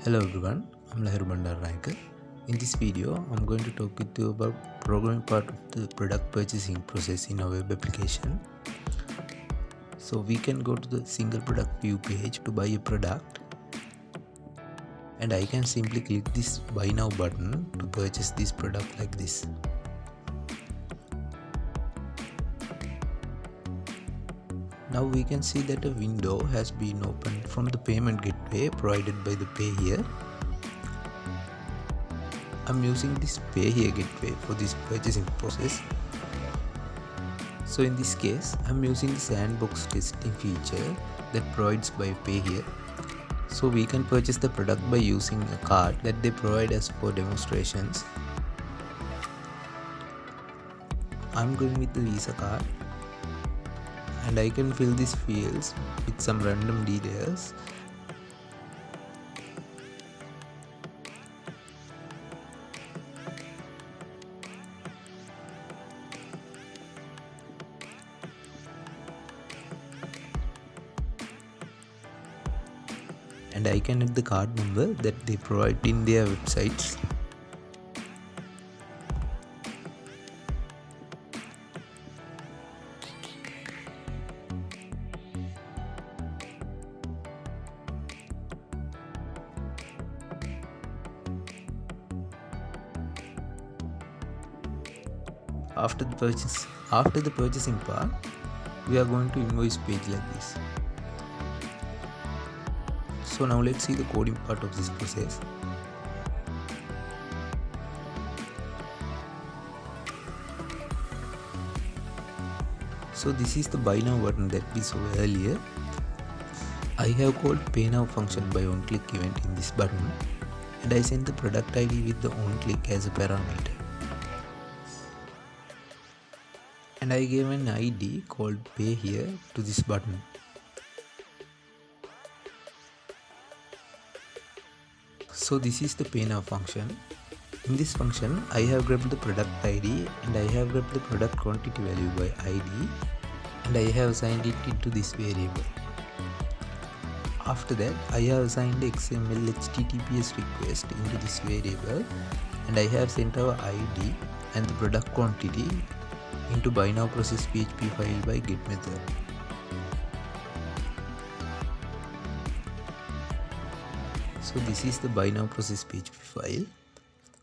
Hello everyone, I'm Lahiru Bandaranayake. In this video, I'm going to talk with you about programming part of the product purchasing process in our web application. So we can go to the single product view page to buy a product, and I can simply click this buy now button to purchase this product like this. Now we can see that a window has been opened from the payment gateway provided by the PayHere. I'm using this PayHere gateway for this purchasing process. So in this case, I'm using the sandbox testing feature that provides by PayHere. So we can purchase the product by using a card that they provide us for demonstrations. I'm going with the Visa card, and I can fill these fields with some random details. And I can add the card number that they provide in their websites. After the purchasing part, we are going to invoice page like this. So now let's see the coding part of this process. So this is the buy now button that we saw earlier. I have called pay now function by onClick event in this button, and I send the product ID with the onClick as a parameter. And I gave an ID called PayHere to this button. So this is the pay now function. In this function, I have grabbed the product ID, and I have grabbed the product quantity value by ID, and I have assigned it into this variable. After that, I have assigned the XML HTTPS request into this variable, and I have sent our ID and the product quantity into buy now process PHP file by get method. So this is the buy now process PHP file.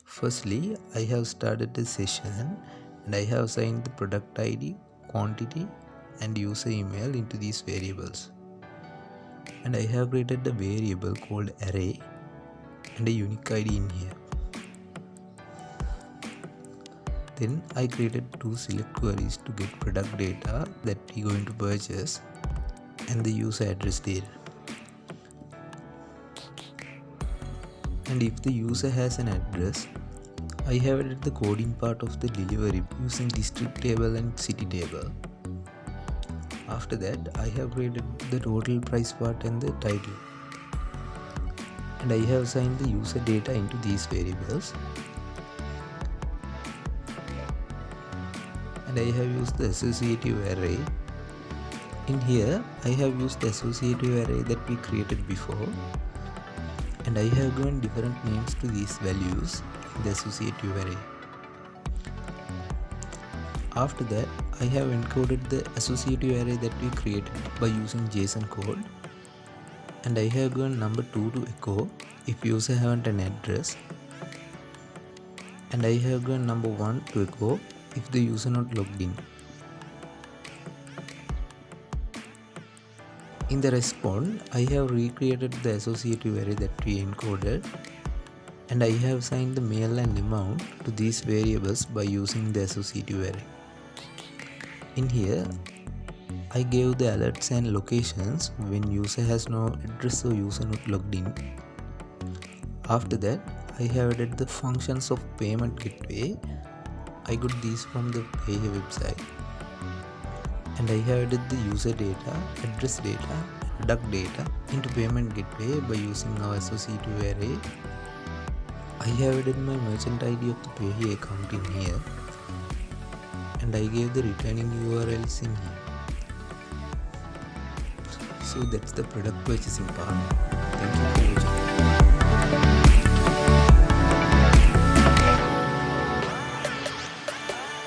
Firstly, I have started the session, and I have assigned the product ID, quantity and user email into these variables. And I have created a variable called array and a unique ID in here. Then I created two select queries to get product data that we are going to purchase and the user address data. And if the user has an address, I have added the coding part of the delivery using district table and city table. After that, I have created the total price part and the title. And I have assigned the user data into these variables. And I have used the associative array. In here, I have used the associative array that we created before, and I have given different names to these values in the associative array. After that, I have encoded the associative array that we created by using JSON code, and I have given number 2 to echo if user haven't an address, and I have given number 1 to echo if the user not logged in. In the response, I have recreated the associative array that we encoded, and I have assigned the mail and amount to these variables by using the associative array. In here, I gave the alerts and locations when user has no address or user not logged in. After that, I have added the functions of payment gateway. I got these from the PayHere website, and I have added the user data, address data, product data into payment gateway by using our associative array. I have added my merchant ID of the PayHere account in here, and I gave the returning URLs in here. So that's the product purchasing part. Thank you for watching.